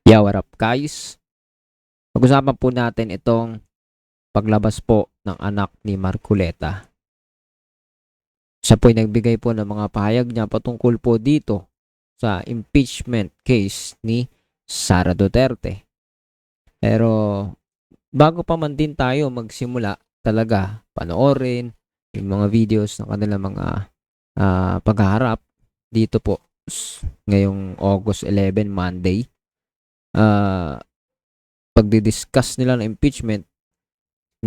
Yeah, what up guys? Pag-usapan po natin itong paglabas po ng anak ni Marcoleta. Siya po ay nagbigay po ng mga pahayag niya patungkol po dito sa impeachment case ni Sara Duterte. Pero bago pa man din tayo magsimula talaga panoorin yung mga videos ng kanilang mga paghaharap dito po ngayong August 11, Monday. Pagdidiscuss nila ng impeachment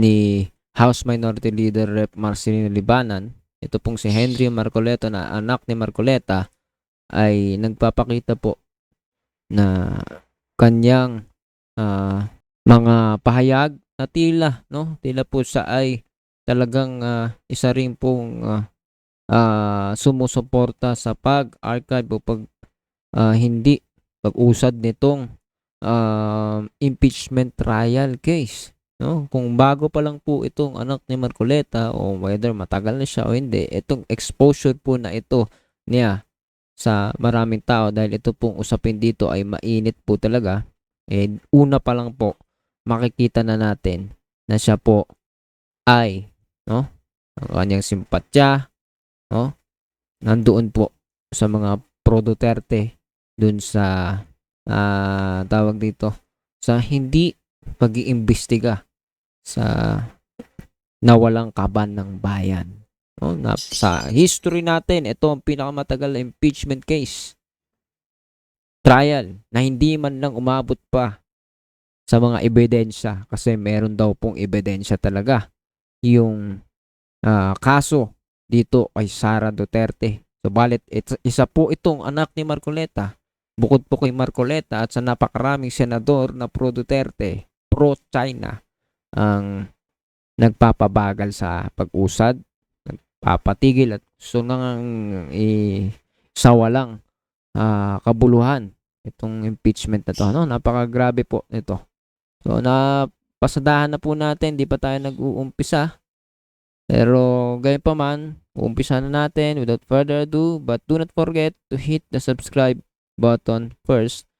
ni House Minority Leader Rep. Marcelino Libanan, ito pong si Henry Marcoleta na anak ni Marcoleta ay nagpapakita po na kanyang mga pahayag na tila po siya ay talagang isa rin pong sumusuporta sa pag-archive o hindi pag-usad nitong impeachment trial case. Kung bago pa lang po itong anak ni Marcoleta o whether matagal na siya o hindi, itong exposure po na ito niya sa maraming tao dahil ito pong usapin dito ay mainit po talaga. Una pa lang po makikita na natin na siya po ay ang kanyang simpatya nandoon po sa mga pro Duterte dun sa tawag dito sa hindi pag-iimbestiga sa nawalang kaban ng bayan. Sa history natin, ito ang pinakamatagal na impeachment case trial na hindi man lang umabot pa sa mga ebidensya kasi meron daw pong ebidensya talaga yung kaso dito ay Sara Duterte. Subalit isa po itong anak ni Marcoleta. Bukod po kay Marcoleta at sa napakaraming senador na pro-Duterte, pro-China, ang nagpapabagal sa pag-usad, nagpapatigil at gusto nang isawalang kabuluhan itong impeachment na to. Napakagrabe po nito. So, napasadahan na po natin, di pa tayo nag-uumpisa. Pero gayon pa man, uumpisa na natin without further ado. But do not forget to hit the subscribe button first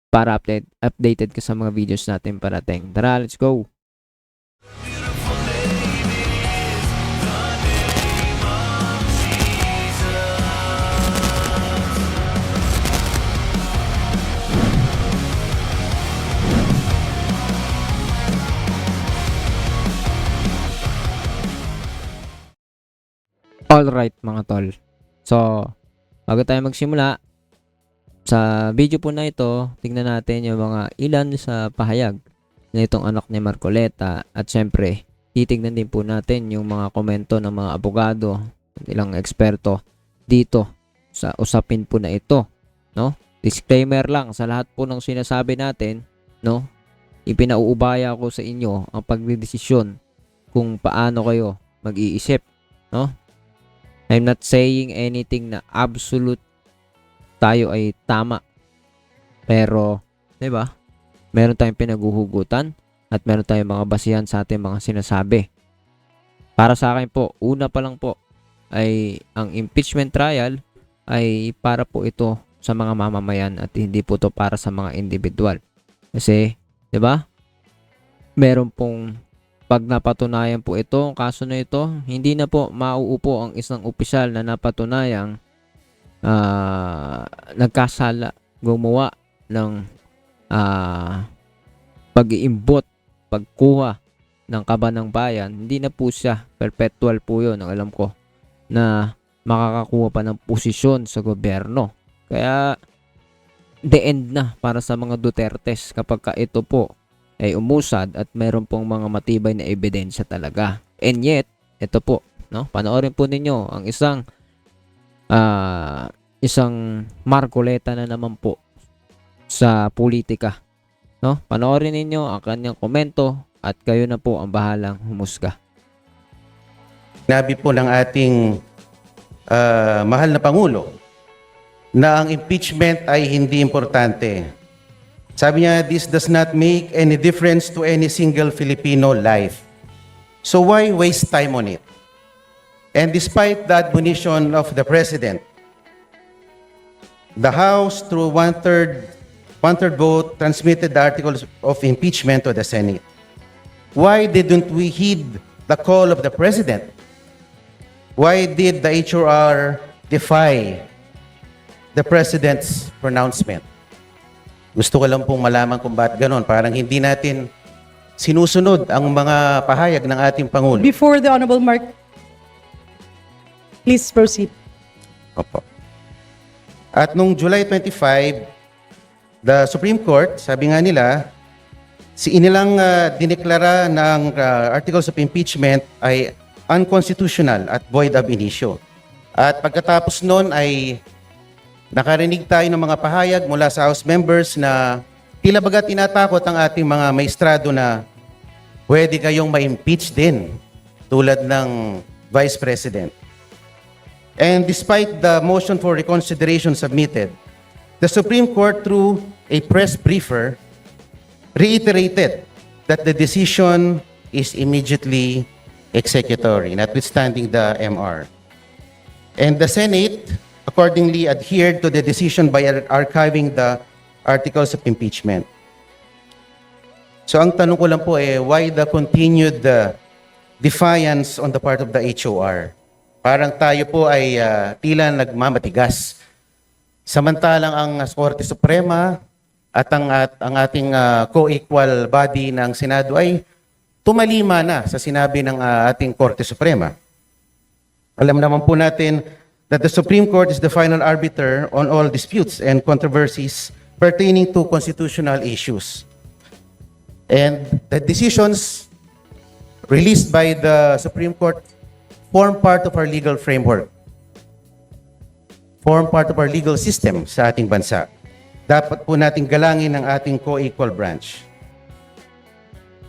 para updated ka sa mga videos natin parating. Tara, let's go! Alright mga tol. So, bago tayo magsimula, sa video po na ito, tingnan natin yung mga ilan sa pahayag na itong anak ni Marcoleta at syempre, titignan din po natin yung mga komento ng mga abogado, ilang eksperto dito sa usapin po na ito, Disclaimer lang sa lahat po ng sinasabi natin, Ipinauubaya ko sa inyo ang pagdedesisyon kung paano kayo mag-iisip, I'm not saying anything na absolute tayo ay tama. Pero, 'di ba? Meron tayong pinaghuhugutan at meron tayong mga basihan sa ating mga sinasabi. Para sa akin po, una pa lang po ay ang impeachment trial ay para po ito sa mga mamamayan at hindi po to para sa mga individual. Kasi, 'di ba? Meron pong pag napatunayan po ito, ang kaso na ito, hindi na po mauupo ang isang opisyal na napatunayang nagkasala, gumawa ng pag-iimbot, pagkuha ng kaban ng bayan. Hindi na po siya perpetual po yun, ang alam ko, na makakakuha pa ng posisyon sa gobyerno. Kaya the end na para sa mga Dutertes kapag ito po ay umusad at meron pong mga matibay na ebidensya talaga. And yet, ito po, panoorin po ninyo ang isang Marcoleta na naman po sa politika. Panoorin ninyo ang kanyang komento at kayo na po ang bahalang humusga. Sinabi po ng ating mahal na Pangulo na ang impeachment ay hindi importante. Sabi niya, this does not make any difference to any single Filipino life. So why waste time on it? And despite the admonition of the President, the House, through one-third one-third vote, transmitted the articles of impeachment to the Senate. Why didn't we heed the call of the President? Why did the HOR defy the President's pronouncement? Gusto ko lang pong malaman kung bakit ganon. Parang hindi natin sinusunod ang mga pahayag ng ating Pangulo. Before the Honorable Mark, please proceed. Opo. At nung July 25, the Supreme Court, sabi nga nila, inilang dineklara ng articles of impeachment ay unconstitutional at void ab initio. At pagkatapos nun ay nakarinig tayo ng mga pahayag mula sa House members na tila baga tinatakot ang ating mga maestrado na pwede kayong ma-impeach din tulad ng Vice President. And despite the motion for reconsideration submitted, the Supreme Court, through a press briefer, reiterated that the decision is immediately executory, notwithstanding the MR. And the Senate accordingly adhered to the decision by archiving the articles of impeachment. So ang tanong ko lang po why the continued defiance on the part of the HOR? Parang tayo po ay tila nagmamatigas. Samantalang ang Korte Suprema at ang ating co-equal body ng Senado ay tumalima na sa sinabi ng ating Korte Suprema. Alam naman po natin that the Supreme Court is the final arbiter on all disputes and controversies pertaining to constitutional issues. And the decisions released by the Supreme Court form part of our legal framework, form part of our legal system sa ating bansa. Dapat po nating galangin ang ating co-equal branch.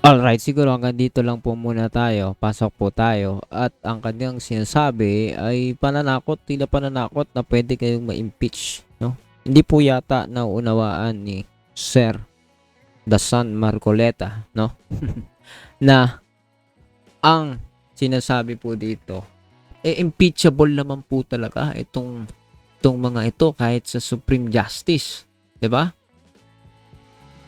Alright, siguro hanggang dito lang po muna tayo. Pasok po tayo. At ang kanyang sinasabi ay pananakot, tila pananakot na pwede kayong ma-impeach. No? Hindi po yata nauunawaan ni Sir Dasan Marcoleta, no? na ang sinasabi po dito, impeachable naman po talaga itong mga ito kahit sa Supreme Justice, 'di ba?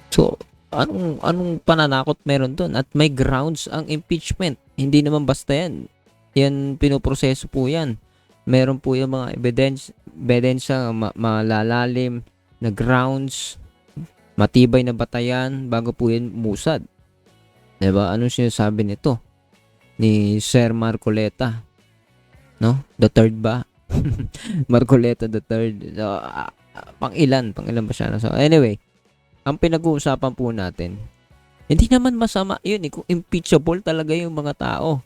So, anong pananakot meron doon? At may grounds ang impeachment. Hindi naman basta yan. Yan, pinoproseso po yan. Meron po yung mga ebidensya malalalim na grounds, matibay na batayan bago po yan musad. 'Di ba? Anong sinasabi nito ni Sir Marcoleta? No? The third ba? Marcoleta the third. So, pang-ilan ba siya? So, anyway, ang pinag-uusapan po natin, hindi naman masama yun kung impeachable talaga yung mga tao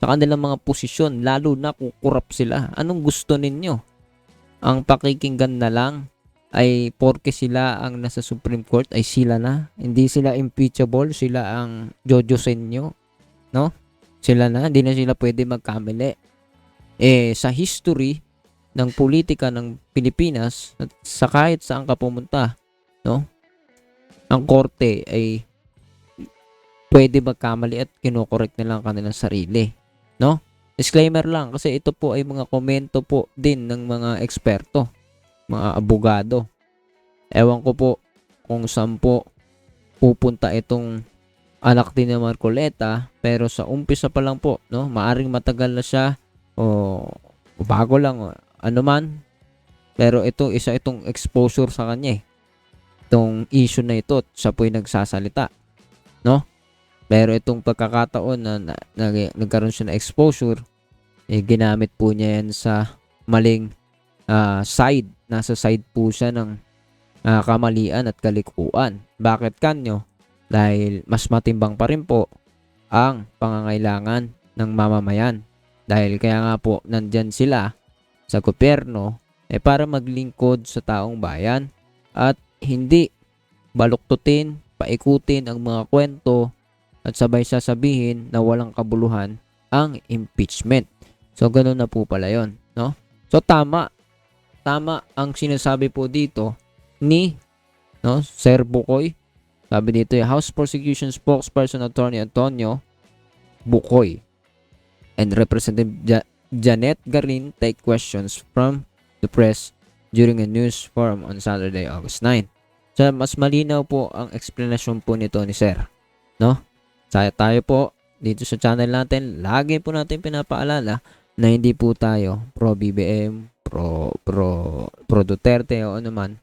sa kanilang mga posisyon, lalo na kung corrupt sila. Anong gusto ninyo? Ang pakikinggan na lang ay porke sila ang nasa Supreme Court ay sila na. Hindi sila impeachable, sila ang jojosen nyo. No? Sila na, hindi na sila pwede magkamali. Sa history ng politika ng Pilipinas at sa kahit saan ka pumunta, no? Ang korte ay pwede magkamali at kinokorek nila ang kanilang sarili, no? Disclaimer lang kasi ito po ay mga komento po din ng mga eksperto, mga abogado. Ewan ko po kung saan po pupunta itong anak din ni Marcoleta, pero sa umpisa pa lang po, no? Maaring matagal na siya o bago lang o ano man, pero itong exposure sa kanya itong issue na ito, siya po yung nagsasalita, no? Pero itong pagkakataon na nagkaroon siya ng exposure, ginamit po niya yan sa maling side. Nasa side po siya ng kamalian at kalikuan. Bakit kanyo? Dahil mas matimbang pa rin po ang pangangailangan ng mamamayan. Dahil kaya nga po nandyan sila sa gobyerno para maglingkod sa taong bayan at hindi baluktutin, paikutin ang mga kwento at sabay sasabihin na walang kabuluhan ang impeachment. So, ganoon na po pala yun, no? So, tama ang sinasabi po dito ni Sir Bukoy. Sabi dito, House Prosecution Spokesperson Attorney Antonio Bukoy and Representative Janet Garin take questions from the press during a news forum on Saturday, August 9. So, mas malinaw po ang explanation po nito ni Sir. No? Tayo po, dito sa channel natin, lagi po natin pinapaalala na hindi po tayo pro BBM, pro Duterte o ano man.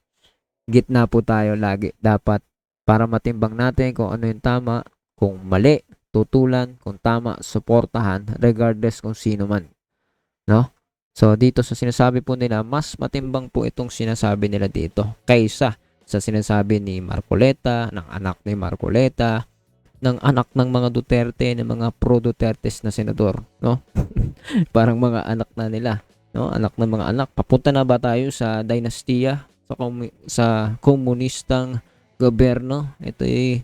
Gitna po tayo lagi. Dapat para matimbang natin kung ano yung tama, kung mali, tutulan, kung tama, suportahan, regardless kung sino man. No? So, dito sa sinasabi po nila, mas matimbang po itong sinasabi nila dito kaysa sa sinasabi ni Marcoleta, ng anak ni Marcoleta, ng anak ng mga Duterte, ng mga pro-Dutertes na senador, no? Parang mga anak na nila, no? Anak ng mga anak. Papunta na ba tayo sa dinastiya, sa komunistang gobyerno? Ito ay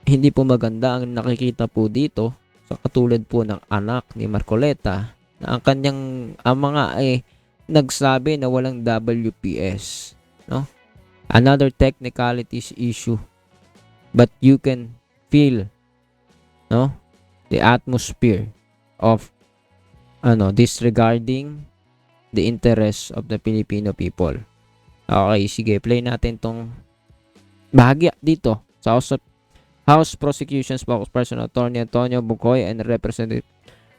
hindi po maganda ang nakikita po dito sa katulad po ng anak ni Marcoleta na ang mga ay nagsabi na walang WPS, no? Another technicalities issue, but you can feel, no, the atmosphere of disregarding the interests of the Filipino people. Okay, sige, play natin tong bahagya dito sa House Prosecution Spokesperson Attorney Antonio Bucoy and Representative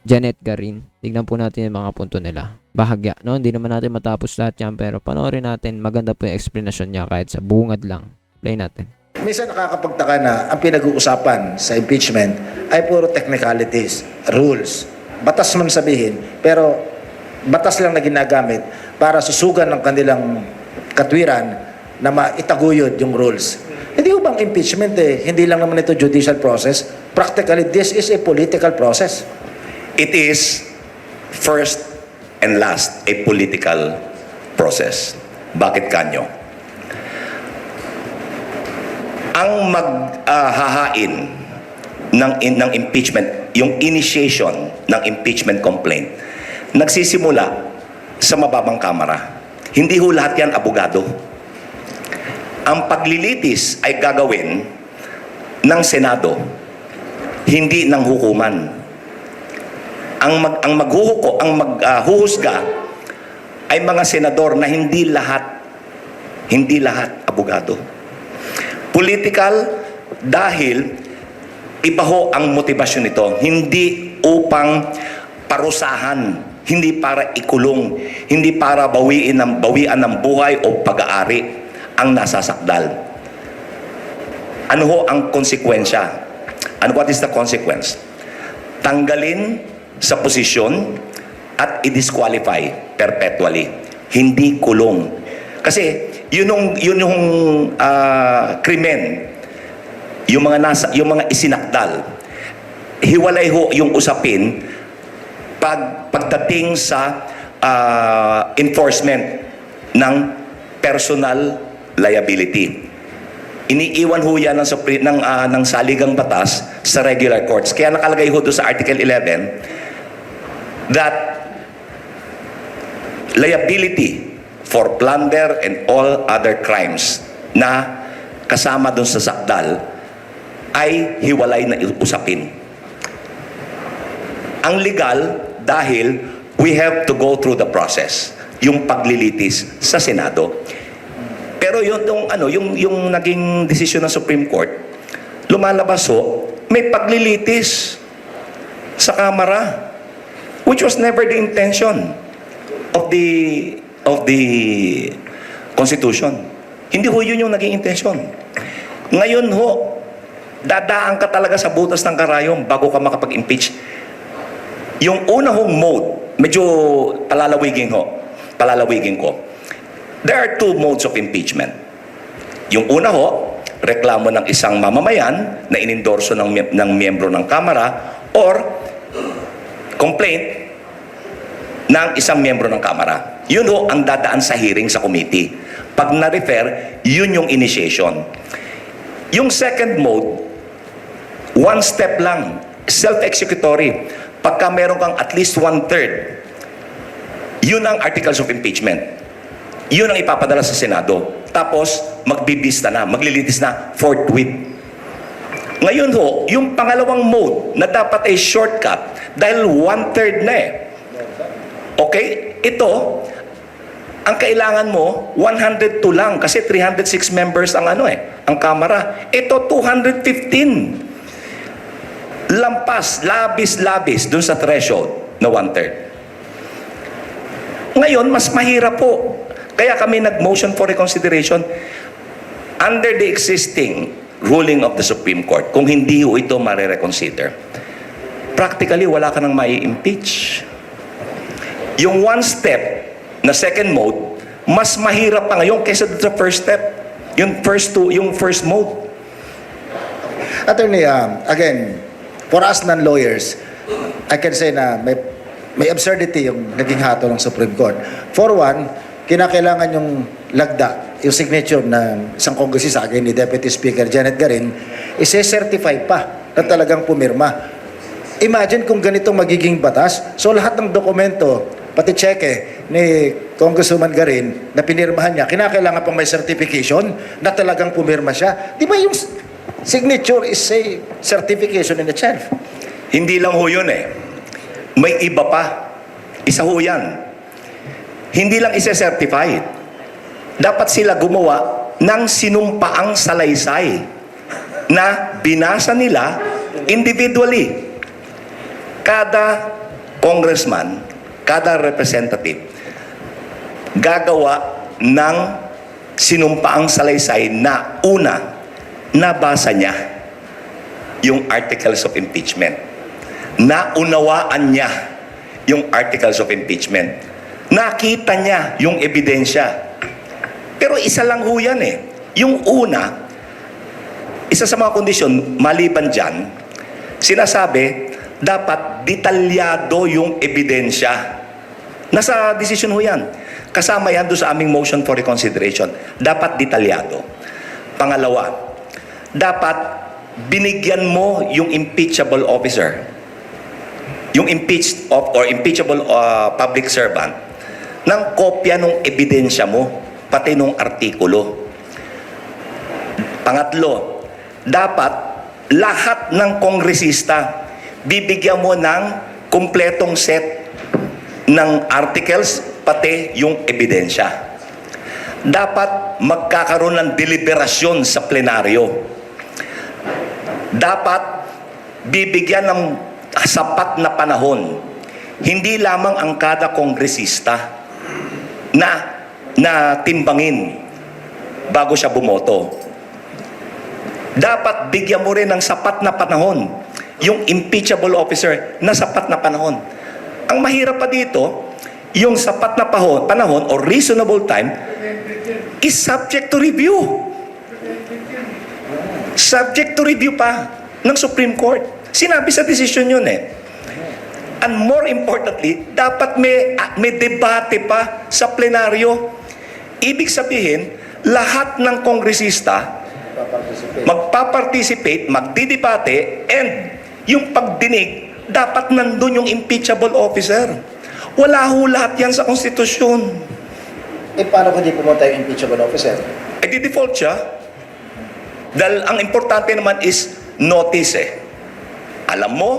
Janet Garin. Tignan po natin yung mga punto nila. Bahagya, no? Hindi naman natin matapos lahat yan, pero panoorin natin. Maganda po yung explanation niya kahit sa bungad lang. Play natin. Minsan nakakapagtaka na ang pinag-uusapan sa impeachment ay puro technicalities, rules. Batas man sabihin, pero batas lang na ginagamit para susugan ng kanilang katwiran na maitaguyod yung rules. Hindi ho bang impeachment hindi lang naman ito judicial process. Practically, this is a political process. It is first and last a political process. Bakit kanyo? Ang maghahain ng impeachment, yung initiation ng impeachment complaint, nagsisimula sa mababang kamara. Hindi ho lahat yan abogado. Ang paglilitis ay gagawin ng Senado, hindi ng hukuman. Ang maghuhusga ay mga senador na hindi lahat abogado. Political dahil iba ho ang motivasyon nito, hindi upang parusahan, hindi para ikulong, hindi para bawian ng buhay o pag-aari ang nasasakdal. Ano ho ang konsekwensya? What is the consequence? Tanggalin sa posisyon at i-disqualify perpetually. Hindi kulong. Kasi yun yung krimen, yung mga isinakdal. Hiwalay ho yung usapin pagdating sa enforcement ng personal liability. Iniiwan ho yan ng saligang batas sa regular courts. Kaya nakalagay ho doon sa Article 11 that liability for plunder and all other crimes na kasama doon sa sakdal ay hiwalay na usapin. Ang legal dahil we have to go through the process, yung paglilitis sa Senado. Pero yung naging desisyon ng Supreme Court, lumalabas ho, may paglilitis sa Kamara, which was never the intention of the Constitution. Hindi ho yun yung naging intensyon. Ngayon ho, dadaan ka talaga sa butas ng karayom bago ka makapag-impeach. Yung una hong mode, medyo palalawigin ko. There are two modes of impeachment. Yung una ho, reklamo ng isang mamamayan na inendorso ng miyembro ng Kamara or complaint ng isang miyembro ng Kamara. Yun ho ang dadaan sa hearing sa committee. Pag na-refer, yun yung initiation. Yung second mode, one step lang, self-executory. Pagka meron kang at least 1/3, yun ang articles of impeachment. Yun ang ipapadala sa Senado. Tapos, maglilitis na forthwith. Ngayon ho, yung pangalawang mode na dapat ay shortcut dahil 1/3 na Okay? Ito, Ang kailangan mo 102 lang kasi 306 members ang ang Kamara. Ito 215. Lampas, labis dun sa threshold na 1/3. Ngayon, mas mahirap po. Kaya kami nag-motion for reconsideration under the existing ruling of the Supreme Court. Kung hindi ho ito mare-reconsider, practically wala ka nang mai-impeach. Yung one step na second mode, mas mahirap pa ngayon kaysa sa first step. Yung first mode. Attorney, again, for us non-lawyers, I can say na may absurdity yung naging hatol ng Supreme Court. For one, kinakailangan yung lagda, yung signature ng isang kongresista again ni Deputy Speaker Janet Garin, ise-certify pa na talagang pumirma. Imagine kung ganitong magiging batas, so lahat ng dokumento, pati cheque ni Congresswoman Garin na pinirmahan niya, kinakailangan pang may certification na talagang pumirma siya. Di ba yung signature is a certification in itself? Hindi lang ho yun May iba pa. Isa ho yan. Hindi lang isa-certified. Dapat sila gumawa ng sinumpaang salaysay na binasa nila individually. Kada congressman, kada representative, gagawa ng sinumpaang salaysay na una, nabasa niya yung articles of impeachment. Naunawaan niya yung articles of impeachment. Nakita niya yung ebidensya. Pero isa lang ho yan Yung una, isa sa mga kondisyon, maliban dyan, sinasabi, dapat detalyado yung ebidensya. Nasa desisyon ho yan. Kasama yan doon sa aming motion for reconsideration. Dapat detalyado. Pangalawa, dapat binigyan mo yung impeachable officer, yung impeachable public servant, ng kopya ng ebidensya mo, pati ng artikulo. Pangatlo, dapat lahat ng kongresista bibigyan mo ng kumpletong set ng articles, pati yung ebidensya. Dapat magkakaroon ng deliberasyon sa plenaryo. Dapat bibigyan ng sapat na panahon, hindi lamang ang kada kongresista na timbangin bago siya bumoto. Dapat bigyan mo rin ng sapat na panahon yung impeachable officer na sapat na panahon. Ang mahirap pa dito, yung sapat na panahon or reasonable time is subject to review. Subject to review pa ng Supreme Court. Sinabi sa desisyon yun And more importantly, dapat may debate pa sa plenaryo. Ibig sabihin, lahat ng kongresista magpaparticipate, magdidebate, and yung pagdinig, dapat nandun yung impeachable officer. Wala ho lahat yan sa konstitusyon. Paano kung di pumunta yung impeachable officer? Di-default siya. Dahil ang importante naman is notice Alam mo,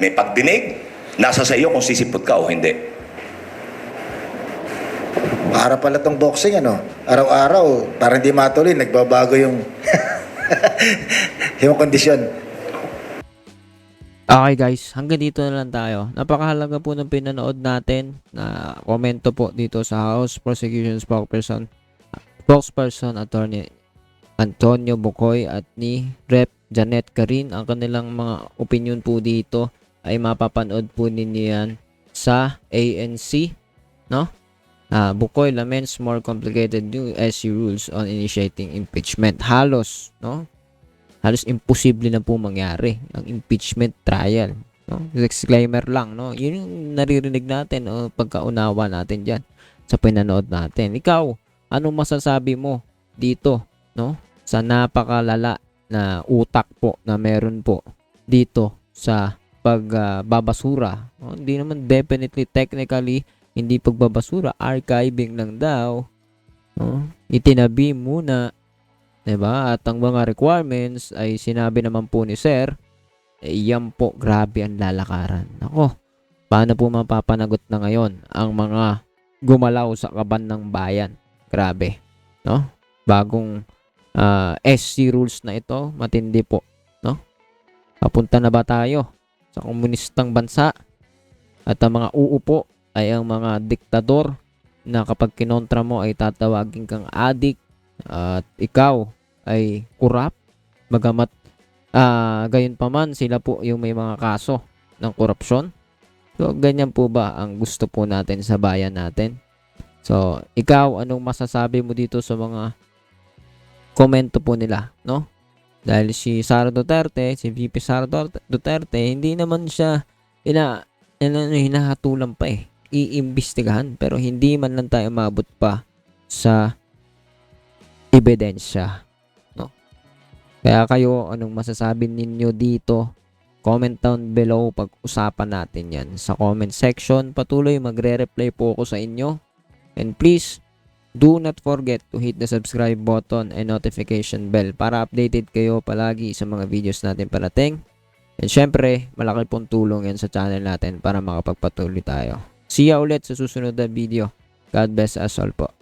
may pagdinig, nasa sa iyo kung sisipot ka o hindi. Para pala tong boxing, araw-araw, para hindi matuloy, nagbabago yung yung kondisyon. Okay guys, hanggang dito na lang tayo. Napakahalaga po ng pinanood natin na komento po dito sa House Prosecution Spokesperson Attorney Antonio Bukoy at ni Rep. Janet Garin. Ang kanilang mga opinion po dito ay mapapanood po ninyo yan sa ANC, no? Bukoy laments more complicated new SC rules on initiating impeachment. Halos imposible na po mangyari ang impeachment trial, no? Disclaimer lang, no? Yun yung naririnig natin o pagkaunawa natin diyan sa pinanood natin. Ikaw, anong masasabi mo dito, no? Sa napakalala na utak po na meron po dito sa pagbabasura. Hindi naman definitely technically hindi pagbabasura, archiving lang daw. Itinabi muna, 'di ba? At ang mga requirements ay sinabi naman po ni Sir, yan po, grabe ang lalakaran. Nako, paano po mapapanagot na ngayon ang mga gumalaw sa kaban ng bayan. Grabe, no? Bagong SC rules na ito, matindi po, no? Papunta na ba tayo sa komunistang bansa? At ang mga uupo ay ang mga diktador na kapag kinontra mo ay tatawagin kang adik at ikaw ay kurap. Bagamat gayon pa man sila po yung may mga kaso ng korupsyon. So, ganyan po ba ang gusto po natin sa bayan natin? So, ikaw, anong masasabi mo dito sa mga komento po nila, no? Dahil si Sara Duterte, si VP Sara Duterte, hindi naman siya hinahatulan pa eh. Iimbestigahan, pero hindi man lang tayo mabot pa sa ebidensya, no? Kaya kayo, anong masasabi ninyo dito? Comment down below, pag-usapan natin yan sa comment section. Patuloy magre-reply po ako sa inyo. And please, do not forget to hit the subscribe button and notification bell para updated kayo palagi sa mga videos natin parating. And syempre, malaki pong tulong yan sa channel natin para makapagpatuloy tayo. See ya ulit sa susunod na video. God bless us all po.